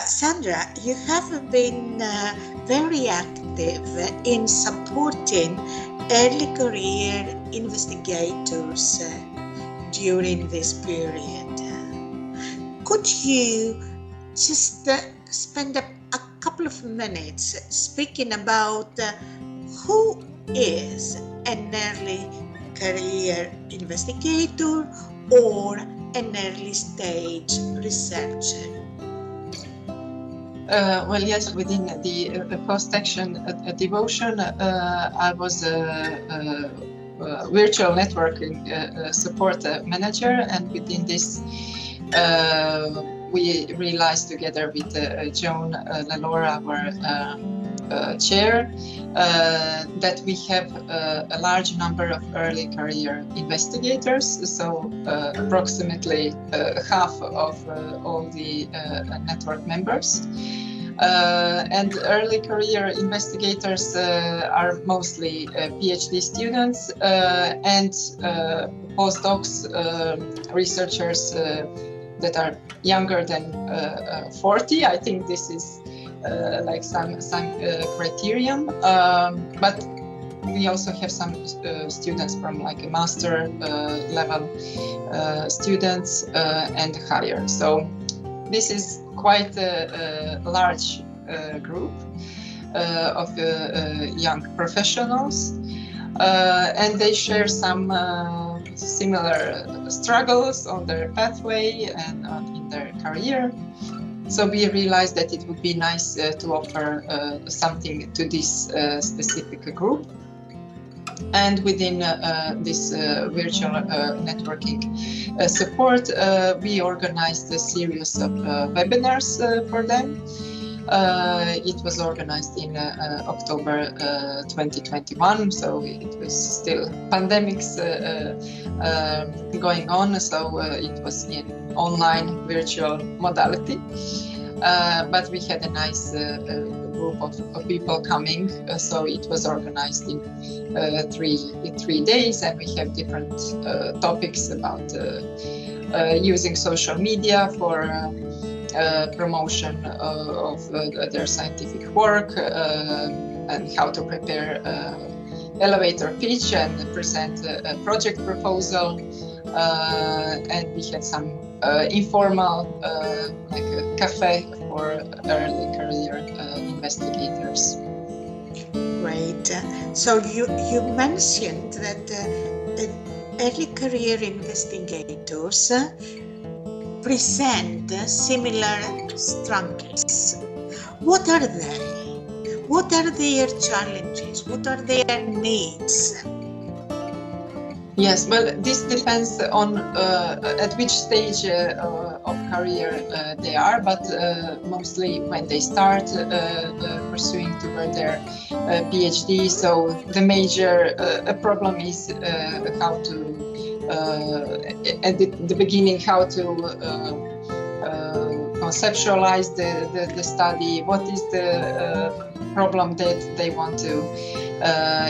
Sandra, you have been very active in supporting early career investigators during this period. Could you just spend a couple of minutes speaking about who is an early career investigator or an early stage researcher? Well, yes, within the post-action devotion, I was a virtual networking support manager, and within this, we realized together with Joan Lalora, our chair, that we have a large number of early career investigators, so approximately half of all the network members. And early career investigators are mostly PhD students and postdocs, researchers that are younger than 40. I think this is like some criterion, but we also have some students from like a master level students and higher. So this is quite a large group of young professionals, and they share some similar struggles on their pathway and in their career. So we realized that it would be nice to offer something to this specific group. And within this virtual networking support, we organized a series of webinars for them. It was organized in October 2021, so it was still pandemics going on, so it was in online virtual modality. But we had a nice group of people coming, so it was organized in 3 days, and we have different topics about using social media for promotion of their scientific work, and how to prepare elevator pitch and present a project proposal, and we had some informal like a cafe for early career investigators. Great. So you mentioned that early career investigators present similar struggles. What are they? What are their challenges? What are their needs? Yes, well, this depends on at which stage of career they are, but mostly when they start pursuing toward their PhD. So the major problem is how to, at the beginning, how to conceptualize the study, what is the problem that they want to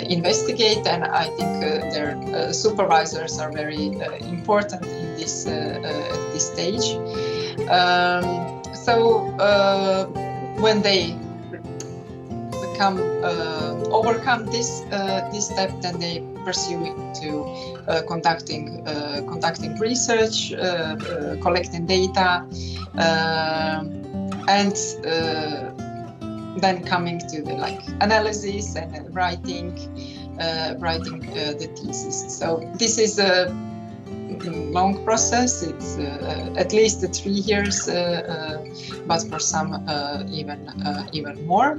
investigate, and I think their supervisors are very important in this at this stage. When they overcome this step, then they pursue to conducting research, collecting data, and then coming to the analysis and writing the thesis. So this is a long process. It's at least 3 years, but for some even more.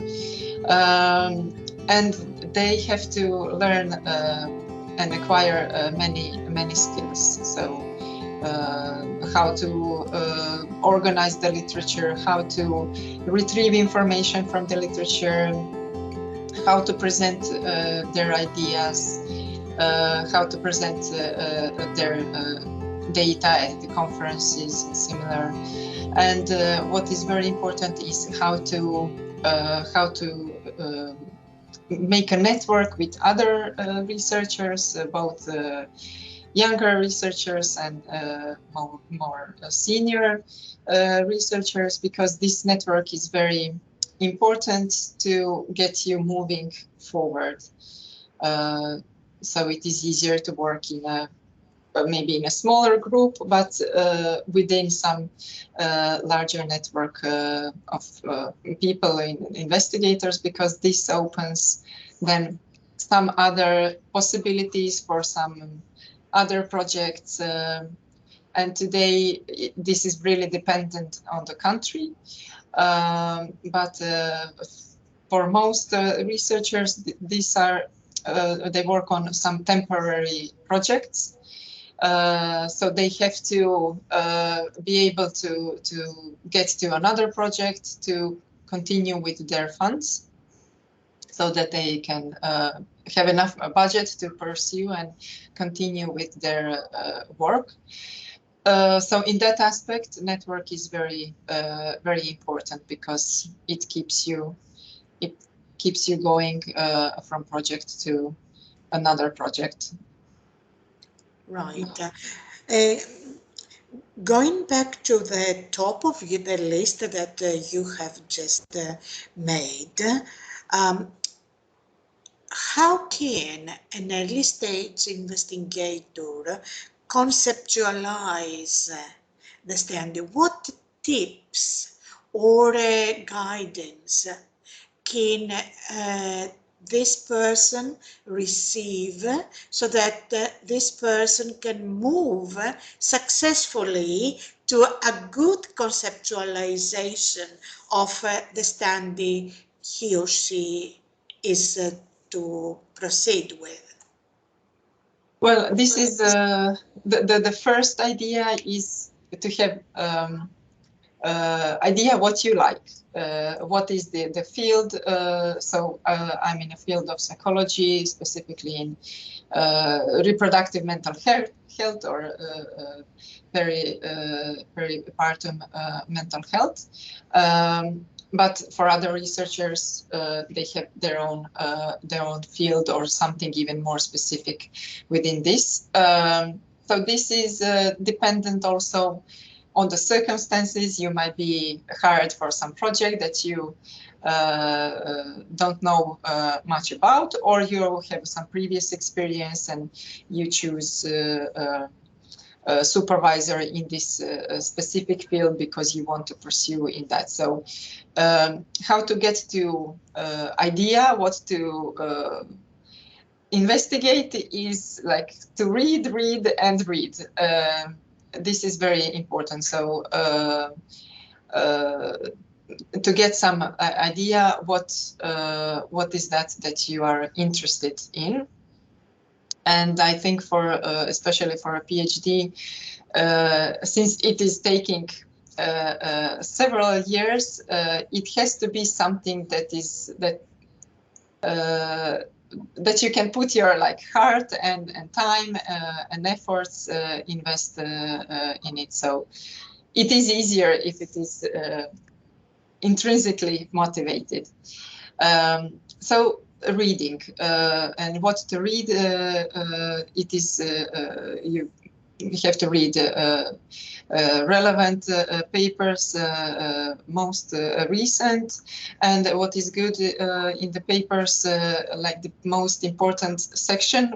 And they have to learn and acquire many skills. So how to organize the literature, how to retrieve information from the literature, how to present their ideas, how to present their data at the conferences, similar. And what is very important is how to make a network with other researchers, both younger researchers and more senior researchers, because this network is very important to get you moving forward. So it is easier to work in a maybe in a smaller group, but within some larger network of people, investigators, because this opens then some other possibilities for some other projects. And today, this is really dependent on the country. But for most researchers, these are they work on some temporary projects. So they have to be able to get to another project to continue with their funds, so that they can have enough budget to pursue and continue with their work. So in that aspect, network is very very important, because it keeps you going from project to another project. Right. Going back to the top of the list that you have just made, um, how can an early stage investigator conceptualize the study? What tips or guidance can this person receive, so that this person can move successfully to a good conceptualization of the study he or she is to proceed with? Well, this is the first idea is to have idea what you like, what is the field. So I'm in a field of psychology, specifically in reproductive mental health or peripartum mental health. But for other researchers, they have their own field or something even more specific within this. So this is dependent also on the circumstances. You might be hired for some project that you don't know much about, or you have some previous experience and you choose a supervisor in this specific field because you want to pursue in that. So how to get to idea what to investigate is like to read and read. This is very important. So to get some idea what is that you are interested in. And I think for especially for a PhD, since it is taking several years, it has to be something that you can put your heart and time and efforts invest in it. So it is easier if it is intrinsically motivated. So reading and what to read, it is you have to read relevant papers, most recent, and what is good in the papers, like the most important section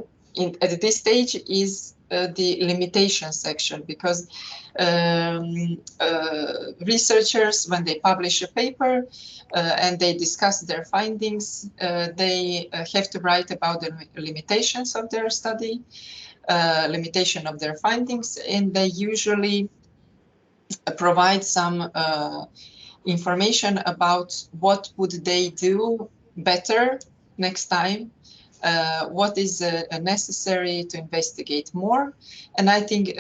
at this stage is the limitation section, because researchers, when they publish a paper and they discuss their findings, they have to write about the limitations of their study, limitation of their findings, and they usually provide some information about what would they do better next time, what is necessary to investigate more. And I think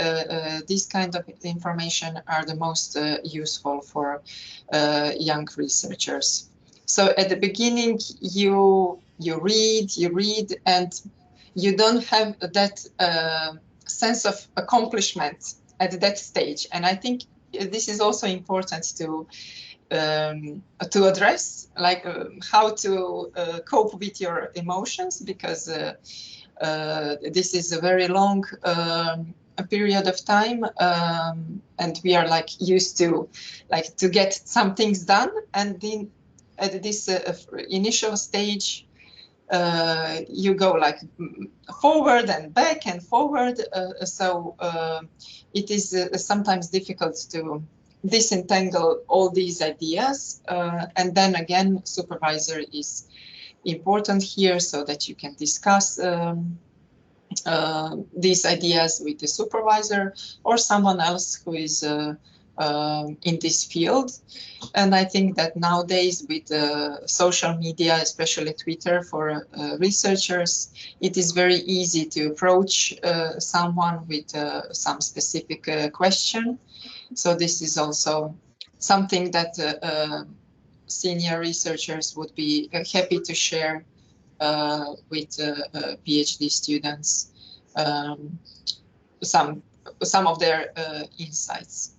these kind of information are the most useful for young researchers. So at the beginning, you read, and you don't have that sense of accomplishment at that stage. And I think this is also important to address, how to cope with your emotions, because This is a very long a period of time, and we are like used to get some things done, and then at this initial stage you go like forward and back and forward, so it is sometimes difficult to disentangle all these ideas, and then again supervisor is important here so that you can discuss these ideas with the supervisor or someone else who is in this field. And I think that nowadays with social media, especially Twitter for researchers, it is very easy to approach someone with some specific question. So this is also something that senior researchers would be happy to share with PhD students some of their insights.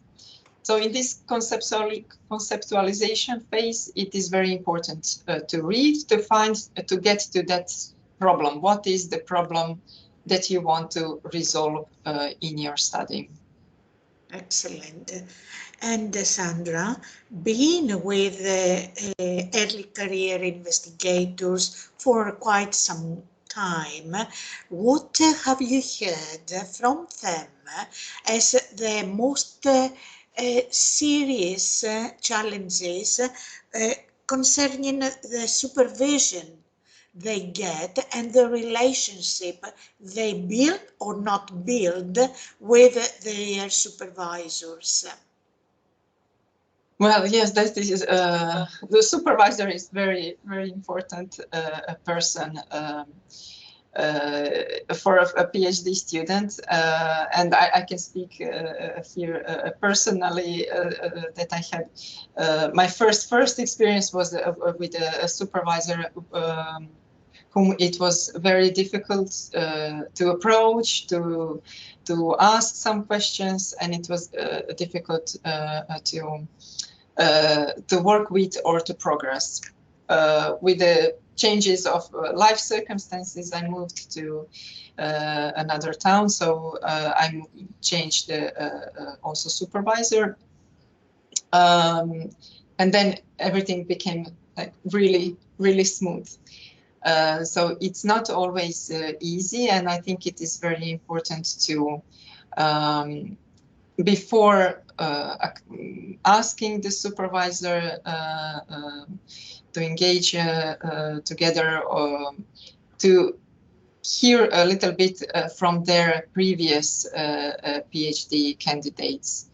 So in this conceptualization phase, it is very important to read, to find, to get to that problem. What is the problem that you want to resolve in your study? Excellent. And Sandra, being with early career investigators for quite some time, what have you heard from them as the most serious challenges concerning the supervision they get and the relationship they build or not build with their supervisors? Well, yes, that is the supervisor is very, very important person for a PhD student, and I can speak here personally that I had my first experience was with a supervisor whom it was very difficult to approach, to ask some questions, and it was difficult to work with or to progress. With the changes of life circumstances, I moved to another town, so I changed also supervisor, and then everything became like really, really smooth. So it's not always easy, and I think it is very important to before asking the supervisor to engage together, or to hear a little bit from their previous PhD candidates,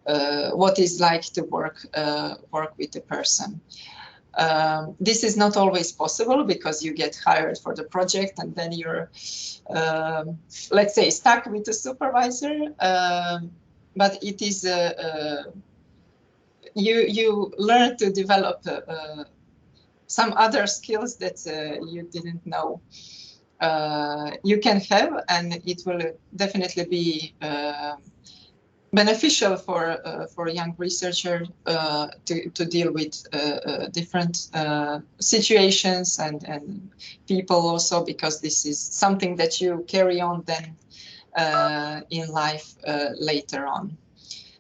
what is like to work with the person. This is not always possible because you get hired for the project and then you're, let's say, stuck with the supervisor. But it is you learn to develop some other skills that you didn't know you can have, and it will definitely be beneficial for a young researcher to deal with different situations and people also, because this is something that you carry on then in life later on.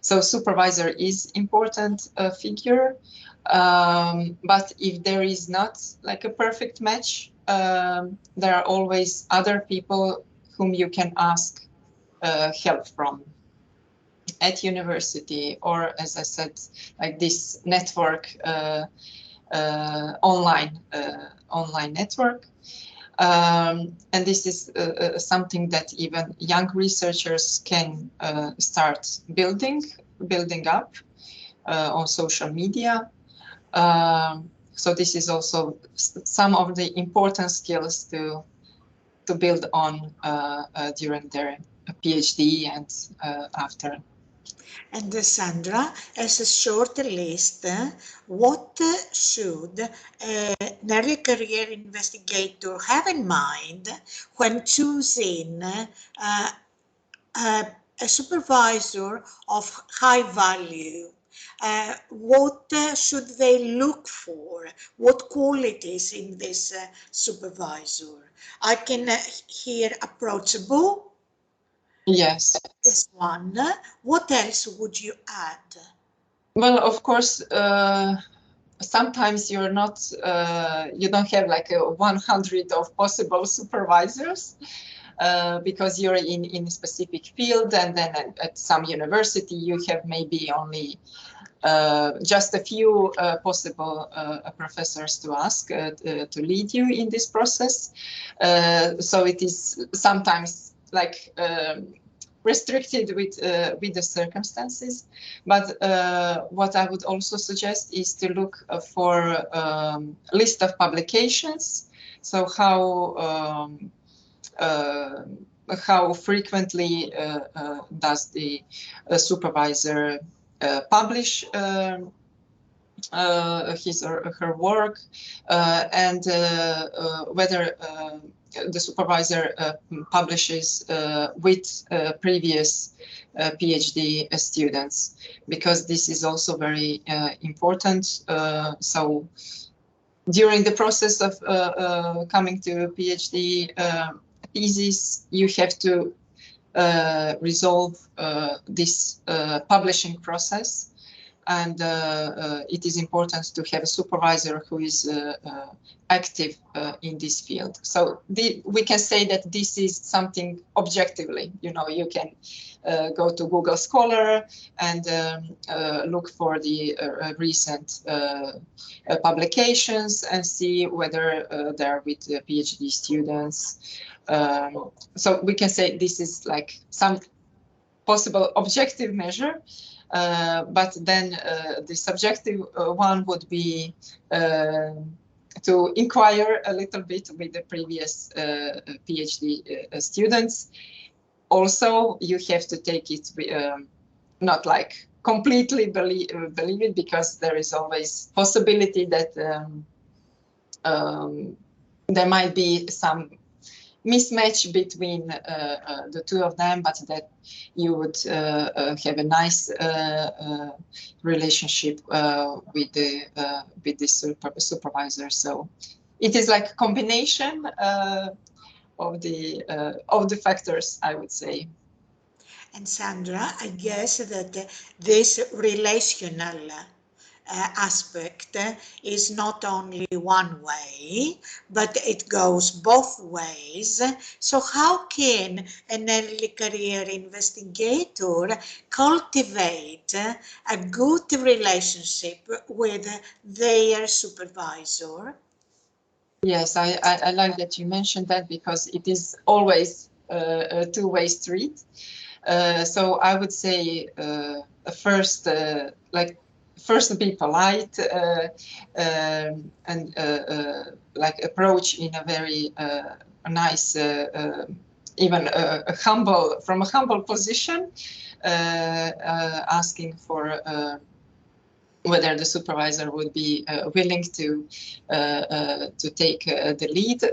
So supervisor is important figure, but if there is not like a perfect match, there are always other people whom you can ask help from at university, or as I said, like this network, online network. And this is something that even young researchers can start building up on social media. So this is also some of the important skills to build on during their PhD and after. And Sandra, as a short list, what should an early career investigator have in mind when choosing a supervisor of high value? what should they look for? What qualities in this supervisor? I can hear approachable. Yes. This one. What else would you add? Well, of course, sometimes you're not, you don't have like 100 of possible supervisors. Because you're in a specific field, and then at some university you have maybe only just a few possible professors to ask to lead you in this process. So it is sometimes like restricted with the circumstances. But what I would also suggest is to look for a list of publications. So how frequently does the supervisor publish his or her work, and whether the supervisor publishes with previous PhD students, because this is also very important. So during the process of coming to PhD thesis, you have to resolve this publishing process, and it is important to have a supervisor who is active in this field. So we can say that this is something objectively. You know, you can go to Google Scholar and look for the recent publications and see whether they're with PhD students. So we can say this is like some possible objective measure, but then the subjective one would be to inquire a little bit with the previous PhD students. Also, you have to take it not like completely believe it, because there is always possibility that there might be some mismatch between the two of them, but that you would have a nice relationship with the supervisor. So it is like a combination of the factors, I would say. And Sandra, I guess that this relational aspect is not only one way, but it goes both ways. So how can an early career investigator cultivate a good relationship with their supervisor? Yes, I like that you mentioned that, because it is always a two-way street. So I would say first, first be polite and like approach in a very nice, even from a humble position, asking for whether the supervisor would be willing to take the lead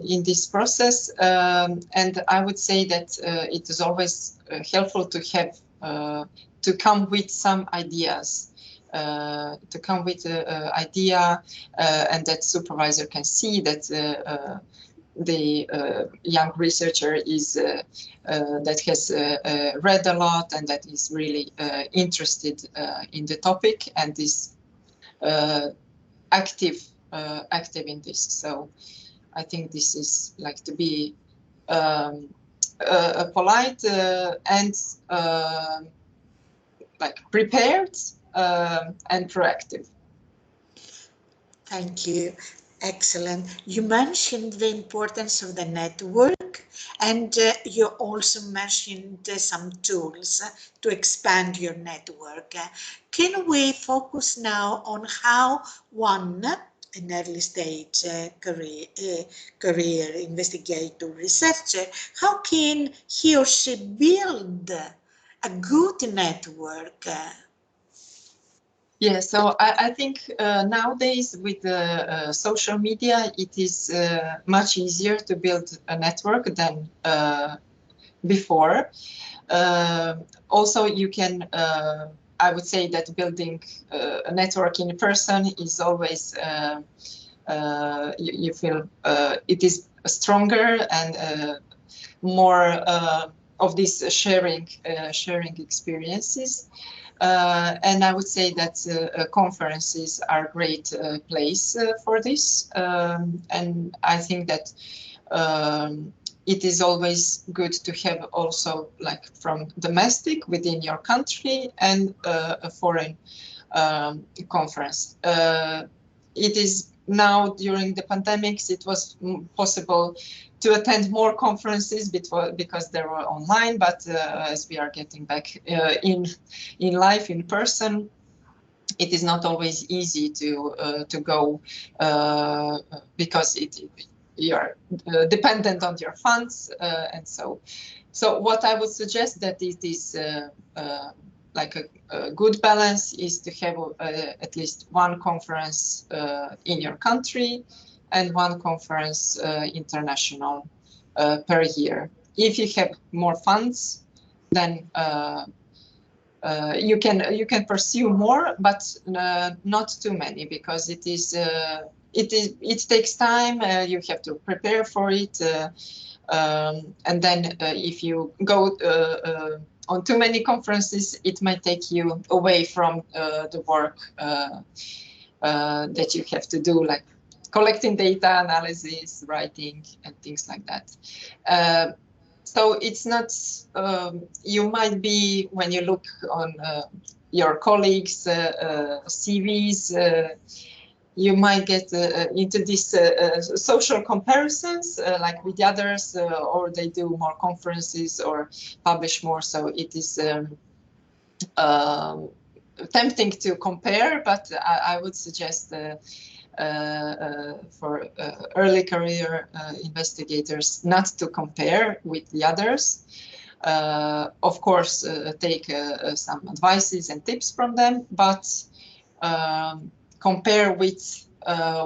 in this process. And I would say that it is always helpful to have to come with some ideas, to come with an idea, and that supervisor can see that the young researcher is that has read a lot and that is really interested in the topic and is active in this. So I think this is like to be polite and like prepared and proactive. Thank you. Excellent. You mentioned the importance of the network, and you also mentioned some tools to expand your network. Can we focus now on how one, an early stage career investigator researcher, how can he or she build a good network? Yeah, so I think nowadays with social media, it is much easier to build a network than before. Also, you can I would say that building a network in person is always, you feel it is stronger and more of these sharing experiences. And I would say that conferences are a great place for this. And I think that it is always good to have also like from domestic within your country and a foreign conference. It is now during the pandemics, it was possible to attend more conferences because they were online, but as we are getting back in life, in person, it is not always easy to go because you're dependent on your funds, and so what I would suggest that it is like a good balance is to have at least one conference in your country and one conference international per year. If you have more funds, then you can pursue more, but not too many, because it takes time. You have to prepare for it, and then if you go on too many conferences, it might take you away from the work that you have to do, like collecting data, analysis, writing, and things like that. So it's not, you might be, when you look on your colleagues' CVs, you might get into these social comparisons, like with the others, or they do more conferences or publish more. So it is tempting to compare, but I would suggest for early career investigators not to compare with the others. Of course, take some advices and tips from them, but compare with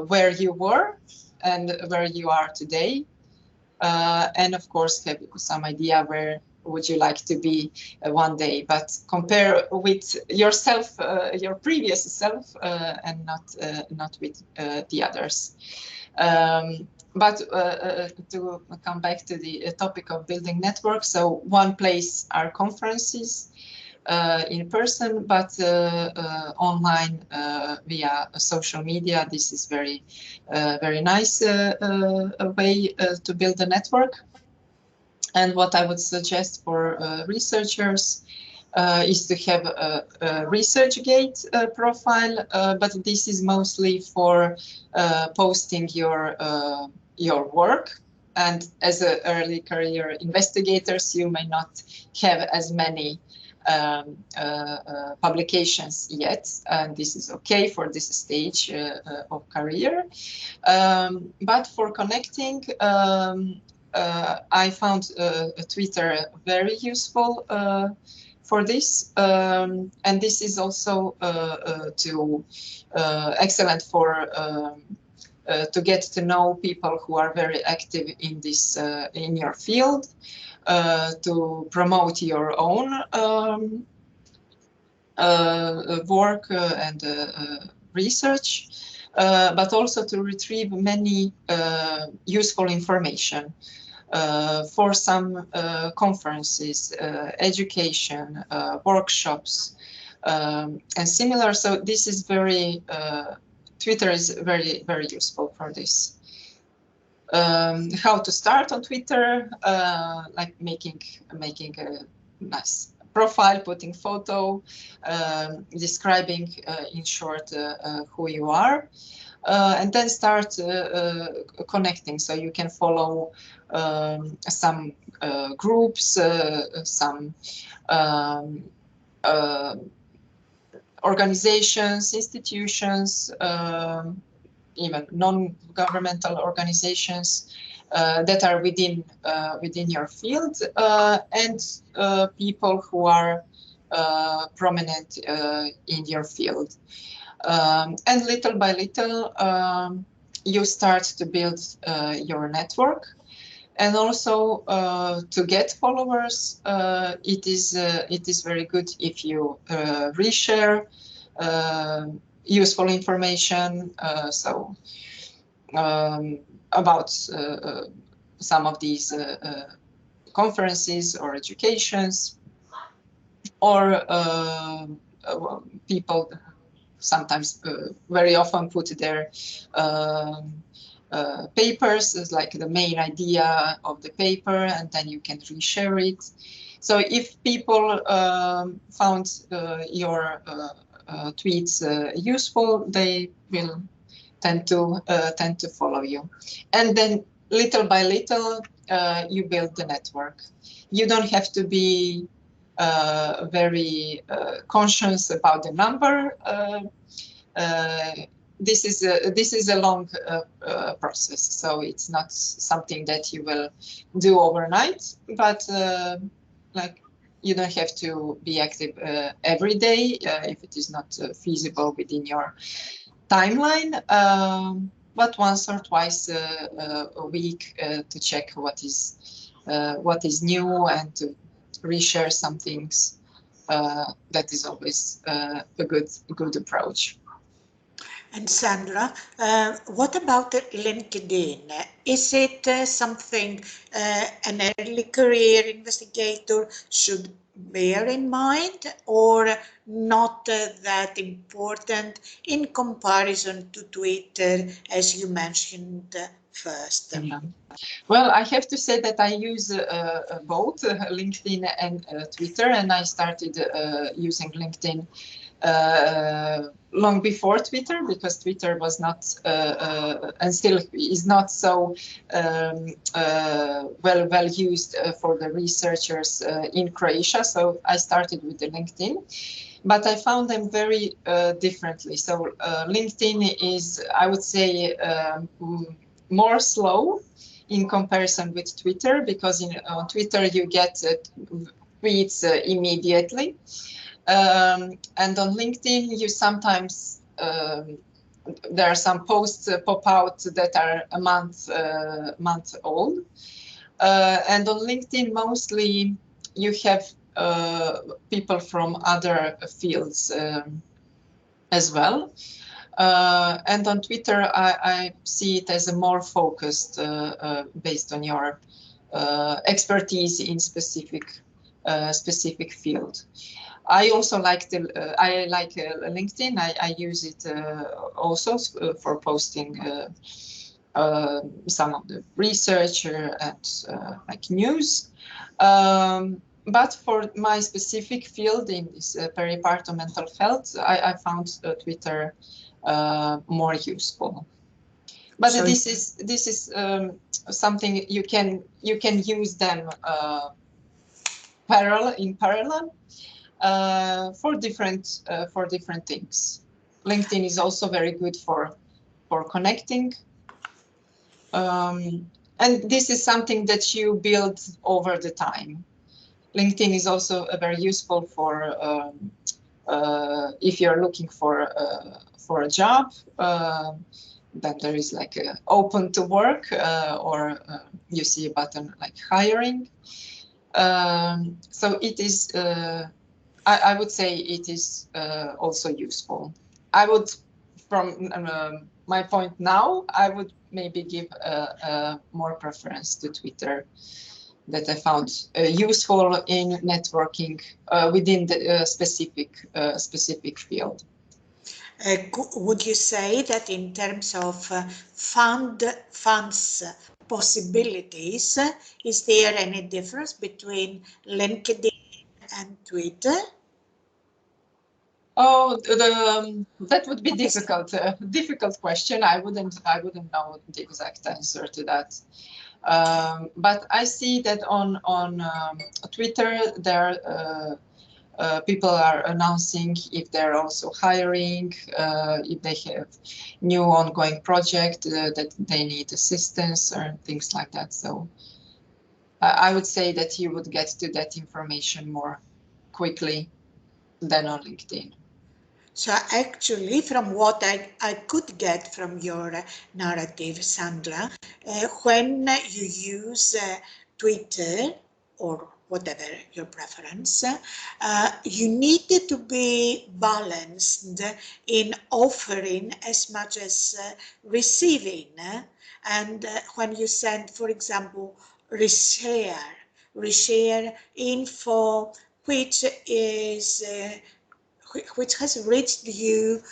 where you were and where you are today. And of course, have some idea where would you like to be one day, but compare with yourself, your previous self, and not with the others. But to come back to the topic of building networks, so one place are conferences in person, but online via social media. This is very nice way to build a network. And what I would suggest for researchers is to have a ResearchGate profile, but this is mostly for posting your work. And as an early career investigators, you may not have as many publications yet, and this is okay for this stage of career. But for connecting, I found Twitter very useful for this, and this is also excellent for to get to know people who are very active in this in your field, to promote your own work and research, but also to retrieve many useful information for some conferences, education, workshops, and similar. So this is very, Twitter is very, very useful for this. How to start on Twitter, like making a nice profile, putting photo, describing in short who you are, and then start connecting. So you can follow some groups, some organizations, institutions, even non-governmental organizations that are within your field, and people who are prominent in your field. And little by little, you start to build your network. And also to get followers, it is very good if you reshare useful information. So about some of these conferences or educations, or people sometimes very often put their papers as like the main idea of the paper, and then you can reshare it. So if people found your tweets useful, they will tend to follow you, and then little by little you build the network. You don't have to be very conscious about the number. This is a long process, so it's not something that you will do overnight. But like, you don't have to be active every day if it is not feasible within your timeline. But once or twice a week to check what is new and to reshare some things. That is always a good approach. And Sandra, what about LinkedIn? Is it something an early career investigator should bear in mind, or not that important in comparison to Twitter, as you mentioned first? Yeah. Well, I have to say that I use both LinkedIn and Twitter, and I started using LinkedIn long before Twitter, because Twitter was not and still is not so well used for the researchers in Croatia. So I started with the LinkedIn, but I found them very differently. So LinkedIn is, I would say, more slow in comparison with Twitter, because on Twitter you get tweets immediately. And on LinkedIn, you sometimes there are some posts pop out that are a month old. And on LinkedIn, mostly you have people from other fields as well. And on Twitter, I see it as a more focused, based on your expertise in specific field. I also like LinkedIn. I use it also for posting some of the research and like news. But for my specific field in this part of mental health, I found Twitter more useful. But so this is something you can use them in parallel for different things. LinkedIn is also very good for connecting. And this is something that you build over the time. LinkedIn is also very useful for if you're looking for a job. Then there is like open to work, or you see a button like hiring. So it is. I would say it is also useful. I would, from my point now, I would maybe give more preference to Twitter, that I found useful in networking within the specific field. Would you say that in terms of funds possibilities, is there any difference between LinkedIn and Twitter? Oh, that would be difficult. Difficult question. I wouldn't know the exact answer to that. But I see that on Twitter there people are announcing if they're also hiring, if they have new ongoing project that they need assistance or things like that. So I would say that you would get to that information more quickly than on LinkedIn. So actually, from what I could get from your narrative, Sandra, when you use Twitter or whatever your preference, you need to be balanced in offering as much as receiving. And when you send, for example, reshare info, which is which has reached you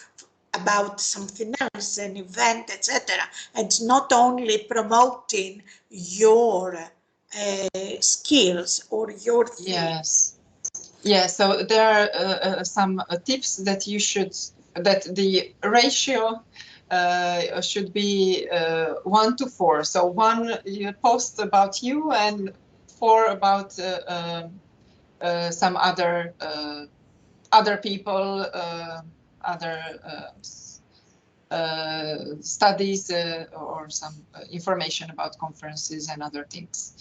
about something else, an event, etc. And not only promoting your skills or your thing. Yes. Yeah, so there are some tips that you should, that the ratio should be 1 to 4. So 1 you post about you and 4 about some other people, other studies or some information about conferences and other things.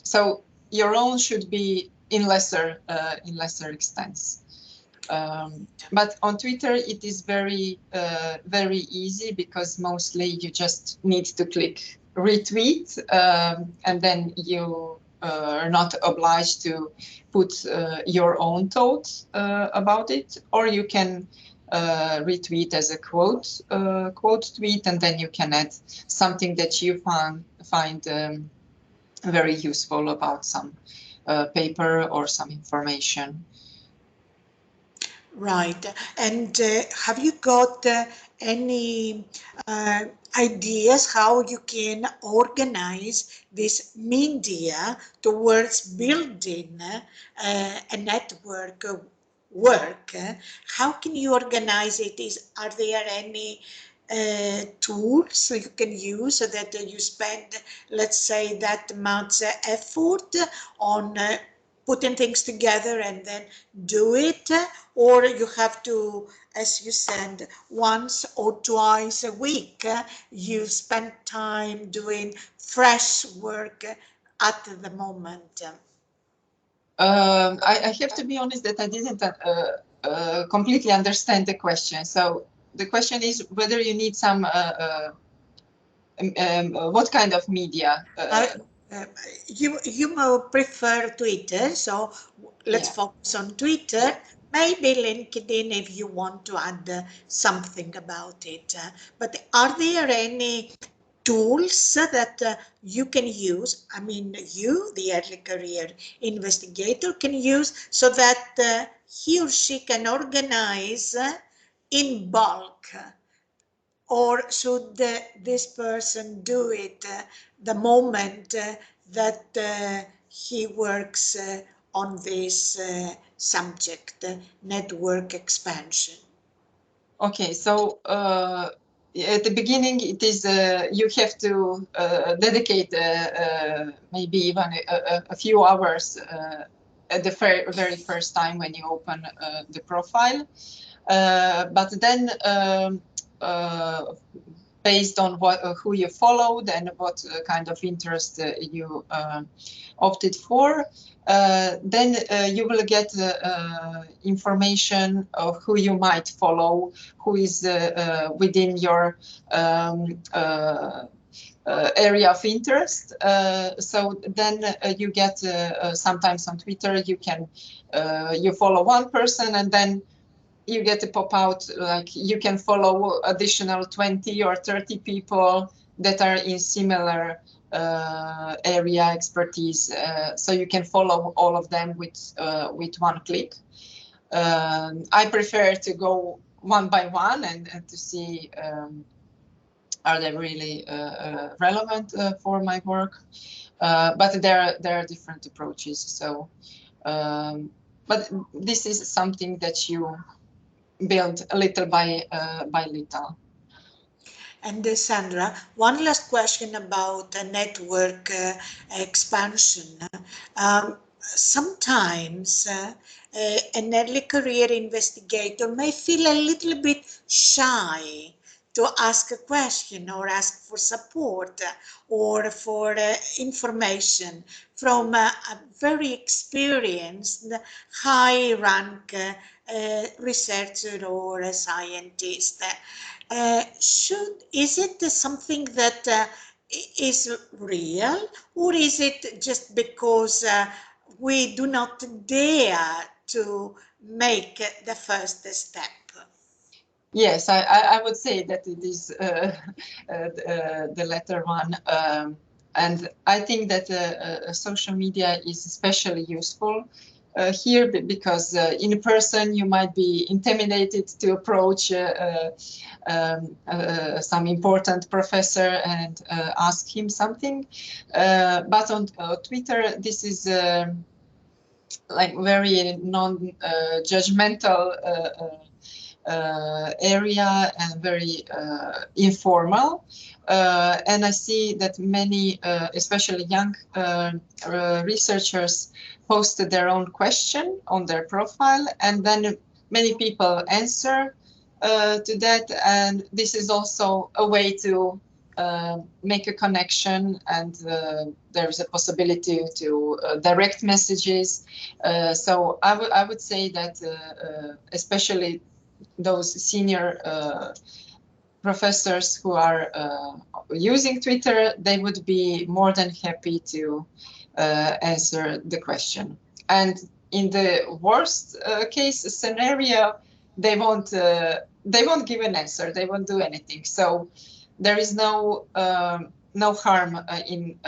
So your own should be in lesser extents. But on Twitter, it is very easy because mostly you just need to click retweet, and then you are not obliged to put your own thoughts about it, or you can retweet as a quote tweet, and then you can add something that you find very useful about some paper or some information. Right. And have you got any ideas how you can organize this media towards building a network work? How can you organize it? Are there any tools so you can use so that you spend, let's say, that much effort on putting things together and then do it, or you have to, as you said, once or twice a week you spend time doing fresh work at the moment? I have to be honest that I didn't completely understand the question. So the question is whether you need some what kind of media? You prefer Twitter, so let's Yeah. focus on Twitter. Maybe LinkedIn if you want to add something about it. But are there any tools that you can use? I mean, you, the early career investigator, can use so that he or she can organize in bulk, or should this person do it the moment that he works on this subject, network expansion? Okay, so at the beginning, it is you have to dedicate maybe even a few hours at the very first time when you open the profile. But then, based on who you followed and what kind of interest you opted for, then you will get information of who you might follow, who is within your area of interest. So then you get sometimes on Twitter you can you follow one person and then you get to pop out like you can follow additional 20 or 30 people that are in similar area expertise, so you can follow all of them with one click. I prefer to go one by one and to see are they really relevant for my work, but there are different approaches. So but this is something that you build little by little. And Sandra, one last question about network expansion. Sometimes an early career investigator may feel a little bit shy to ask a question or ask for support or for information from a very experienced high rank a researcher or a scientist, is it something that is real, or is it just because we do not dare to make the first step? Yes, I would say that it is the latter one. And I think that social media is especially useful here because in person you might be intimidated to approach some important professor and ask him something. But on Twitter, this is like very non-judgmental area and very informal. And I see that many, especially young researchers, posted their own question on their profile, and then many people answer to that. And this is also a way to make a connection, and there's a possibility to direct messages. So I would say that especially those senior professors who are using Twitter, they would be more than happy to answer the question. And in the worst case scenario, they won't give an answer. They won't do anything. So there is no harm in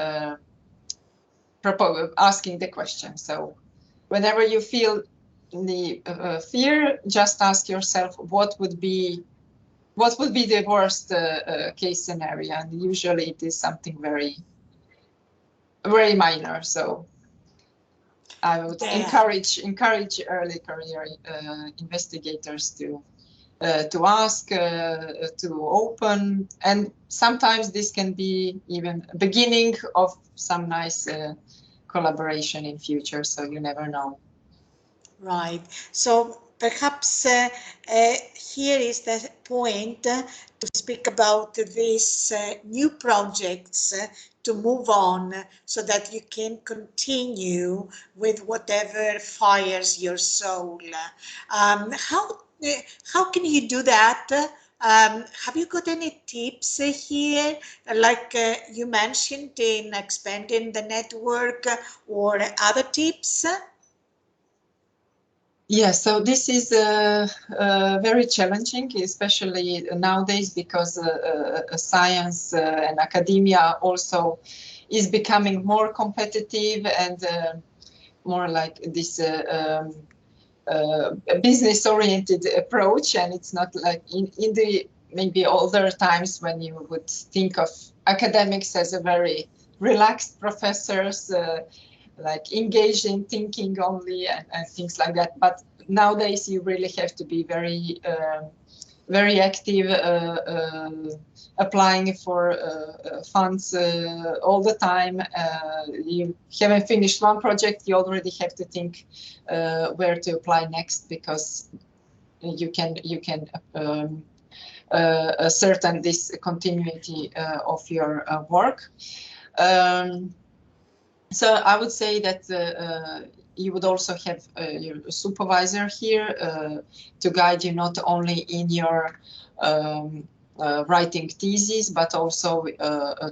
asking the question. So whenever you feel the fear, just ask yourself what would be the worst case scenario, and usually it is something very minor. So I would Yeah. encourage early career investigators to ask, to open, and sometimes this can be even beginning of some nice collaboration in future. So you never know. Right. So perhaps here is the point to speak about these new projects to move on so that you can continue with whatever fires your soul. How can you do that? Have you got any tips here, like you mentioned in expanding the network, or other tips? Yeah, so this is very challenging, especially nowadays, because science and academia also is becoming more competitive and more like this business-oriented approach. And it's not like in the maybe older times when you would think of academics as a very relaxed professors, like engaged in thinking only and things like that. But nowadays you really have to be very active, applying for funds all the time. You haven't finished one project, you already have to think where to apply next, because you can certain this continuity of your work. So I would say that you would also have your supervisor here to guide you not only in your writing thesis, but also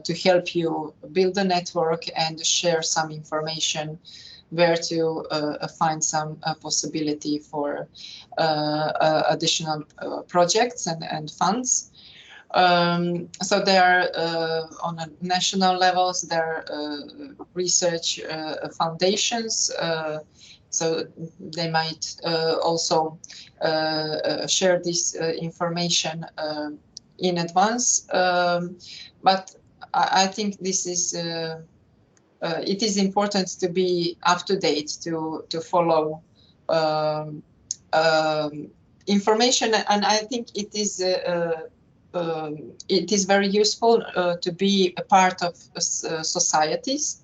to help you build a network and share some information where to find some possibility for additional projects and funds. So there are on a national levels, there are research foundations, so they might also share this information in advance. But I think this is it is important to be up to date, to follow information, and I think it is very useful to be a part of societies.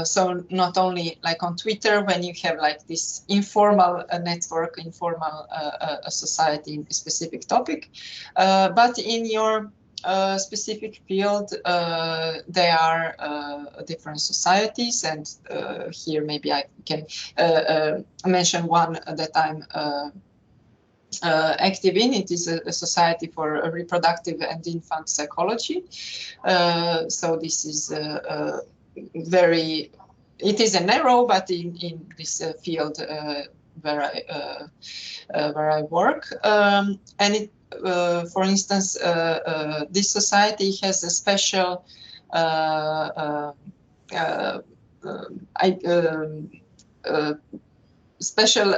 So not only like on Twitter, when you have like this informal network, informal society in a specific topic, but in your specific field, there are different societies, and here maybe I can mention one that I'm active in. It is a society for reproductive and infant psychology. So this is it is a narrow, but in this field where I work, and it, for instance, this society has a special special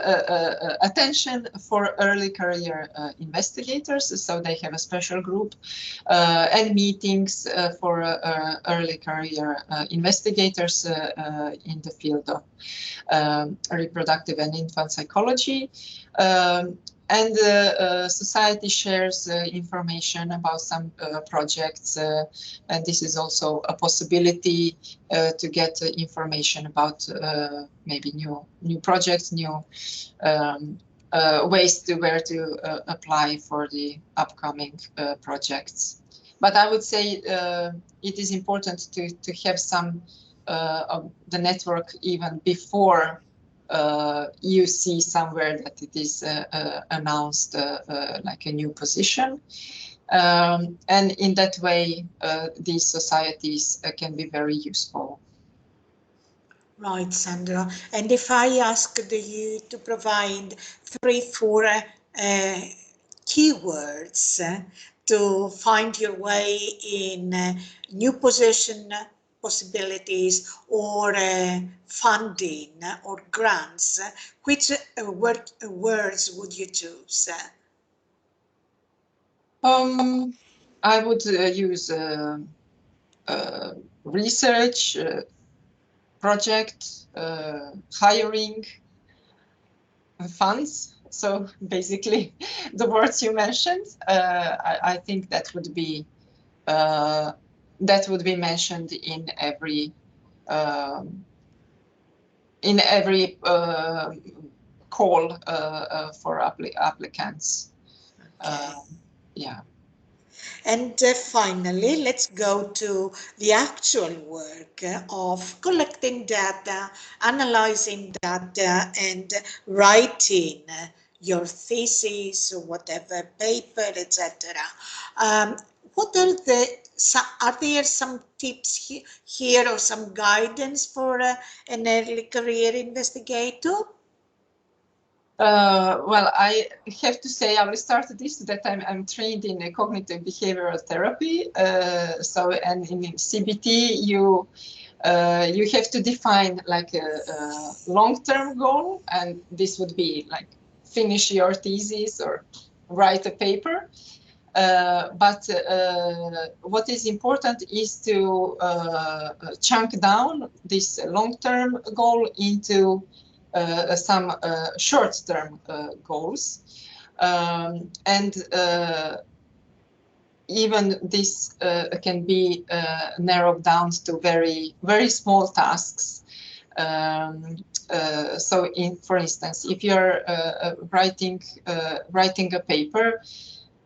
attention for early career investigators. So they have a special group and meetings for early career investigators in the field of reproductive and infant psychology. And society shares information about some projects, and this is also a possibility to get information about maybe new projects, new ways to where to apply for the upcoming projects. But I would say it is important to have some of the network even before you see somewhere that it is announced like a new position. And in that way, these societies can be very useful. Right, Sandra. And if I asked you to provide 3-4 keywords to find your way in new position possibilities or funding or grants, which words would you choose? I would use research, project, hiring, funds. So basically, the words you mentioned, I think that would be mentioned in every call for applicants. Okay. Yeah. And finally, let's go to the actual work of collecting data, analyzing data, and writing your thesis or whatever paper, etc. What are are there some tips here or some guidance for an early career investigator? Well, I have to say, I will start this that I'm trained in cognitive behavioral therapy. So, and in CBT, you have to define like a long-term goal, and this would be like finish your thesis or write a paper. But what is important is to chunk down this long-term goal into some short-term goals, and even this can be narrowed down to very small tasks. So, for instance, if you're writing a paper,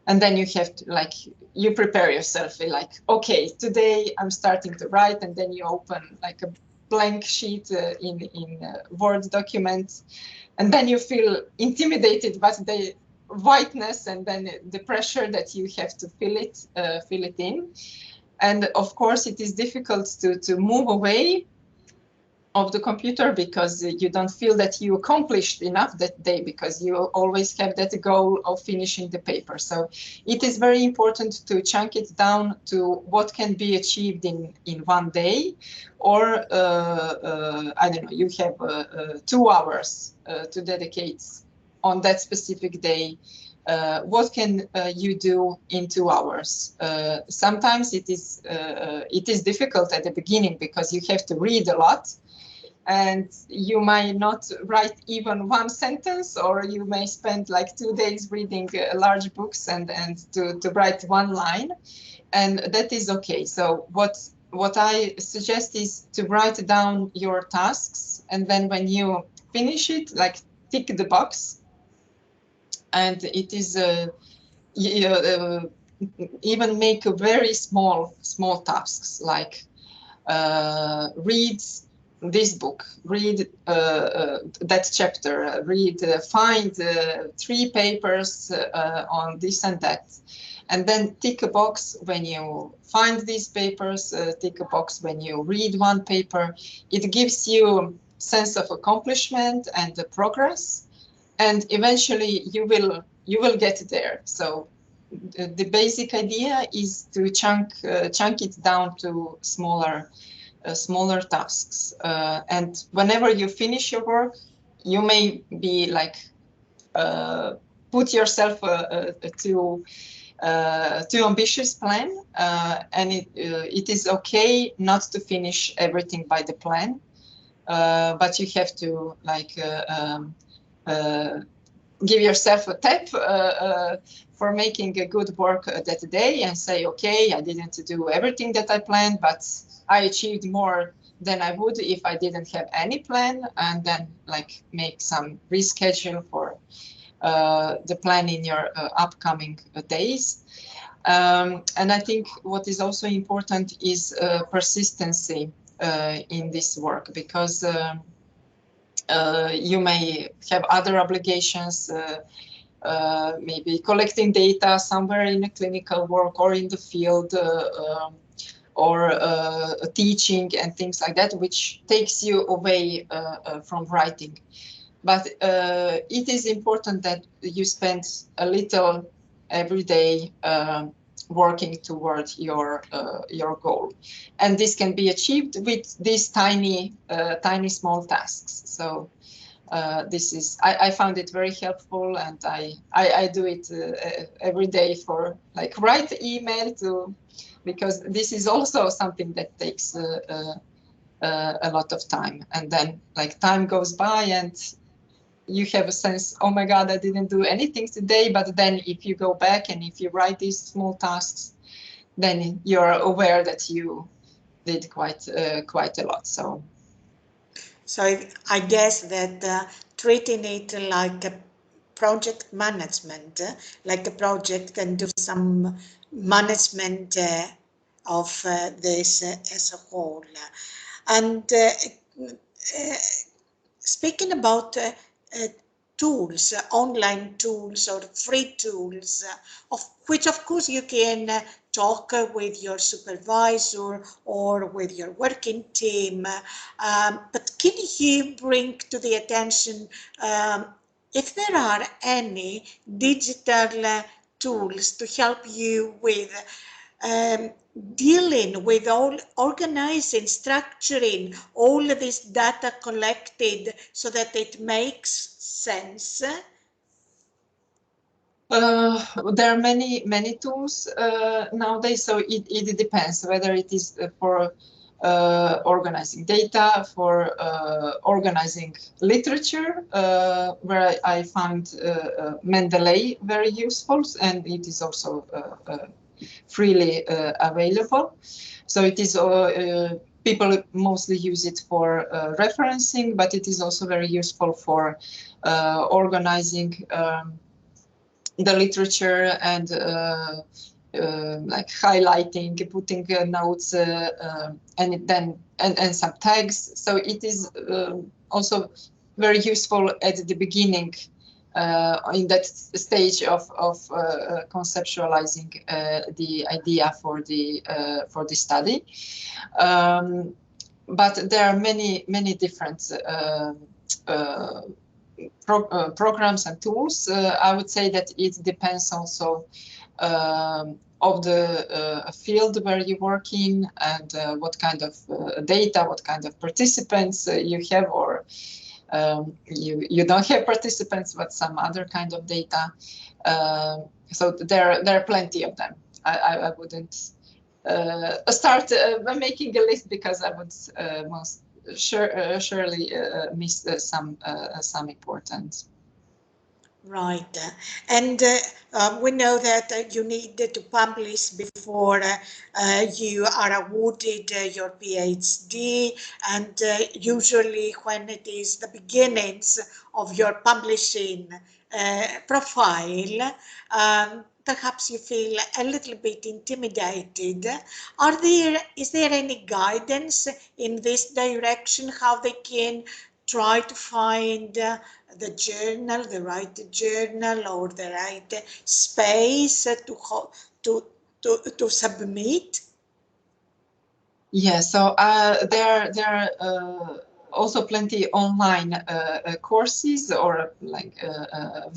and then you have to, like, you prepare yourself like, okay, today I'm starting to write, and then you open like a blank sheet in a Word document, and then you feel intimidated by the whiteness and then the pressure that you have to fill it in. And of course, it is difficult to move away of the computer because you don't feel that you accomplished enough that day, because you always have that goal of finishing the paper. So it is very important to chunk it down to what can be achieved in one day, or I don't know, you have 2 hours to dedicate on that specific day. What can you do in 2 hours? Sometimes it is difficult at the beginning because you have to read a lot, and you might not write even one sentence, or you may spend like 2 days reading large books and to write one line, and that is okay. So what I suggest is to write down your tasks, and then when you finish it, like, tick the box. And it is even make a very small tasks like read this book, read that chapter, find 3 papers on this and that, and then tick a box when you find these papers, tick a box when you read 1 paper. It gives you sense of accomplishment and the progress, and eventually you will get there. So the basic idea is to chunk it down to smaller tasks, and whenever you finish your work, you may be like put yourself too ambitious plan, and it is okay not to finish everything by the plan, but you have to like give yourself a tap for making a good work that day, and say, okay, I didn't do everything that I planned, but I achieved more than I would if I didn't have any plan, and then like make some reschedule for the plan in your upcoming days. And I think what is also important is persistency in this work, because you may have other obligations, maybe collecting data somewhere in a clinical work or in the field, or teaching and things like that, which takes you away from writing. But it is important that you spend a little every day working toward your goal, and this can be achieved with these tiny small tasks. So this is I found it very helpful, and I do it every day, for like write email to, because this is also something that takes a lot of time, and then like time goes by and you have a sense, oh my God, I didn't do anything today. But then if you go back and if you write these small tasks, then you're aware that you did quite a lot. So I guess that treating it like a project management, like a project, and do some management of this as a whole. And speaking about tools, online tools or free tools, of which of course you can talk with your supervisor or with your working team, but can you bring to the attention if there are any digital tools to help you with um, dealing with all, organizing, structuring all of this data collected so that it makes sense? there are many tools nowadays, so it depends whether it is for organizing data, for organizing literature, where I found Mendeley very useful, and it is also freely available. So it is people mostly use it for referencing, but it is also very useful for organizing the literature, and like highlighting, putting notes, and some tags. So it is also very useful at the beginning, in that stage of conceptualizing the idea for the study. But there are many different programs and tools. I would say that it depends also of the field where you work in, and what kind of data, what kind of participants you have, or you don't have participants, but some other kind of data. So there are plenty of them. I wouldn't start making a list, because I would surely miss some important. Right. And we know that you need to publish before you are awarded your PhD, and usually when it is the beginnings of your publishing profile, perhaps you feel a little bit intimidated, is there any guidance in this direction, how they can try to find the journal, the right journal, or the right space to submit? Yeah, so there are also plenty online courses or like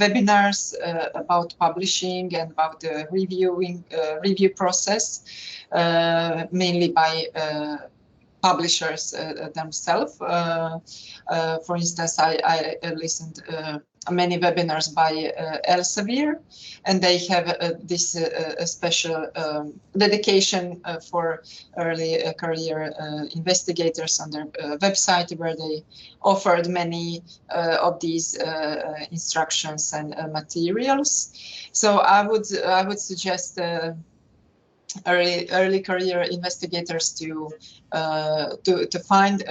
webinars about publishing and about the review process, mainly by publishers themselves. For instance, I listened many webinars by Elsevier, and they have this special dedication for early career investigators on their website, where they offered many of these instructions and materials. So I would suggest early career investigators to find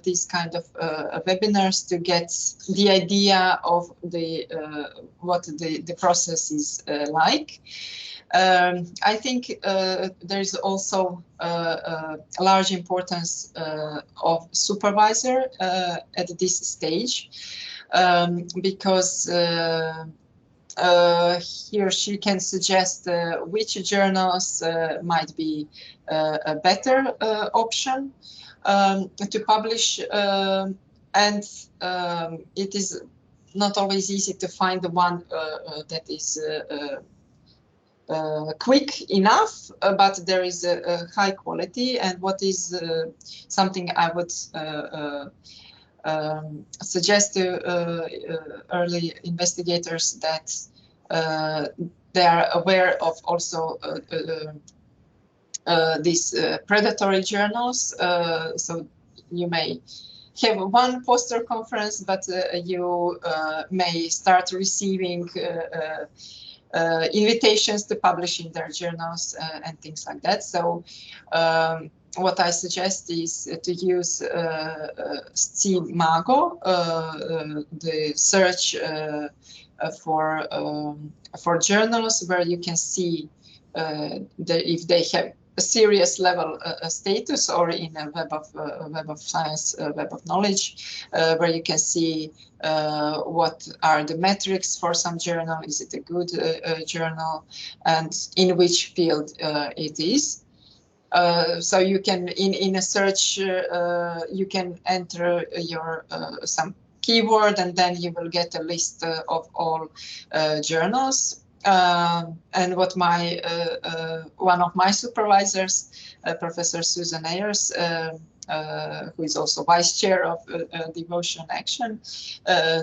these kind of webinars to get the idea of the what the process is like. I think there is also a large importance of supervisor at this stage, because he or she can suggest which journals might be a better option to publish, and it is not always easy to find the one that is quick enough, but there is a high quality. And what is something I would suggest to early investigators, that they are aware of also these predatory journals. So you may have one poster conference, but you may start receiving invitations to publish in their journals and things like that. So what I suggest is to use CMago, the search for journals, where you can see if they have a serious level status, or in a web of science, web of knowledge, where you can see what are the metrics for some journal. Is it a good journal, and in which field it is. So you can, in a search, you can enter your some keyword, and then you will get a list of all journals. And what my one of my supervisors, Professor Susan Ayers, who is also vice chair of Devotion Action,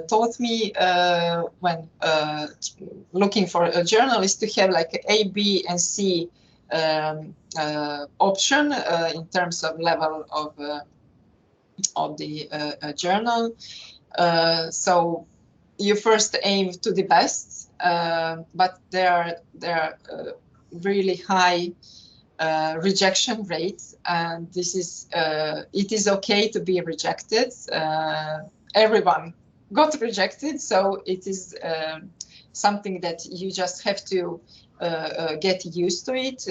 taught me when looking for a journal, is to have like A, B, and C option in terms of level of the journal. So you first aim to the best, but there are really high rejection rates, and this is it is okay to be rejected. Everyone got rejected, so it is something that you just have to get used to it,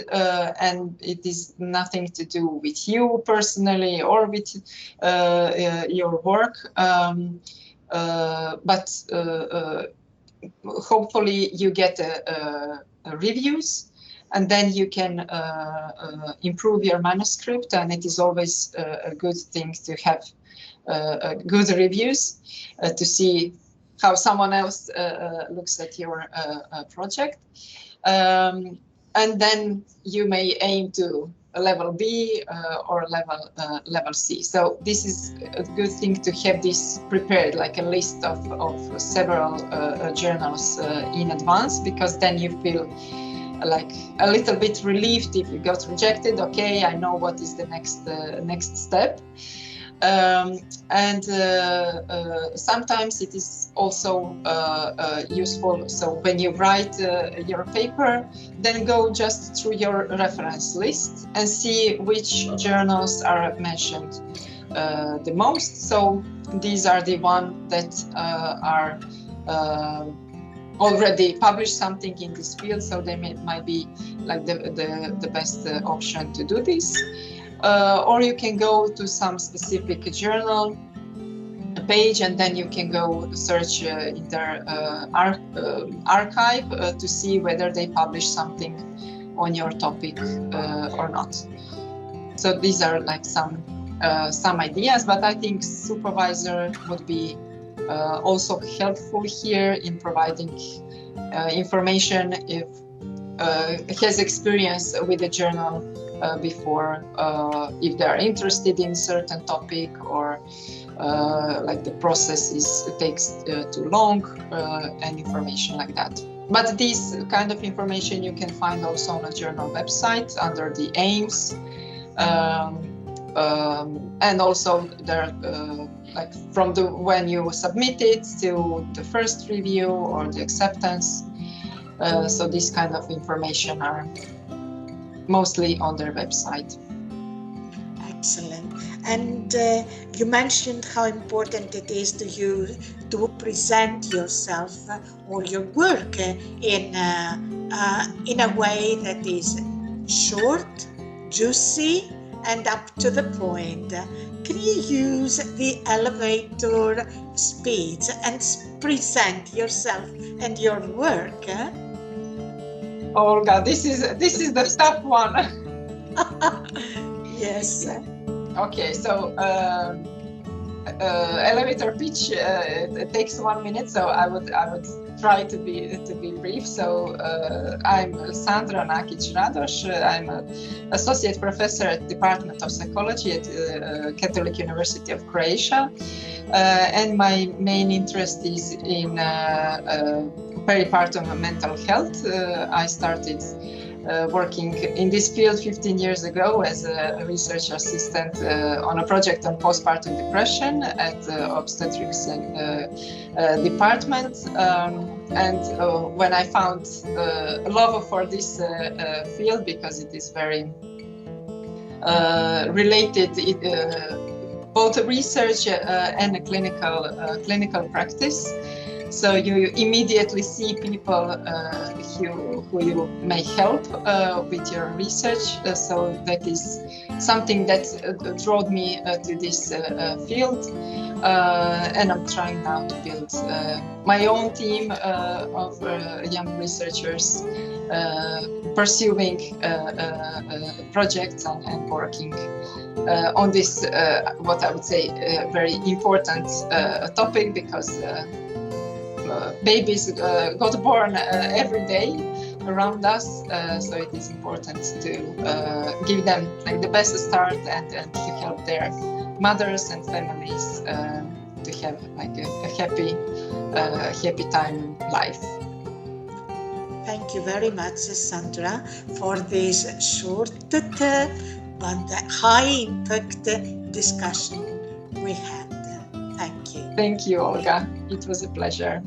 and it is nothing to do with you personally or with your work, but hopefully you get reviews, and then you can improve your manuscript, and it is always a good thing to have good reviews to see how someone else looks at your project. And then you may aim to a level B or level C. So this is a good thing to have this prepared, like a list of several journals in advance, because then you feel like a little bit relieved if you got rejected. Okay, I know what is the next step. And sometimes it is also useful. So when you write your paper, then go just through your reference list and see which journals are mentioned the most. So these are the ones that are already published something in this field, so they might be like the best option to do this. Or you can go to some specific journal page, and then you can go search in their archive to see whether they publish something on your topic or not. So these are like some ideas, but I think supervisor would be also helpful here in providing information if has experience with the journal before, if they are interested in certain topic, or like the process takes too long, and information like that. But this kind of information you can find also on a journal website under the aims, and also there, like from when you submit it to the first review or the acceptance. So this kind of information are mostly on their website. Excellent. And you mentioned how important it is to you to present yourself or your work in a way that is short, juicy, and up to the point. Can you use the elevator speed and present yourself and your work? Olga, this is the tough one. Yes. Okay, so elevator pitch it takes 1 minute, so I would try to be brief. So I'm Sandra Nakic Rados. I'm an associate professor at Department of Psychology at Catholic University of Croatia, and my main interest is in peripartum mental health. I started working in this field 15 years ago as a research assistant on a project on postpartum depression at the obstetrics department. And when I found a love for this field, because it is very related, both research and a clinical practice. So you immediately see people who you may help with your research. So that is something that drew me to this field. And I'm trying now to build my own team of young researchers pursuing projects and working on this, what I would say, very important topic, because babies got born every day around us, so it is important to give them like the best start and to help their mothers and families to have like a happy time in life. Thank you very much, Sandra, for this short but high impact discussion we had. Thank you. Thank you, Olga. It was a pleasure.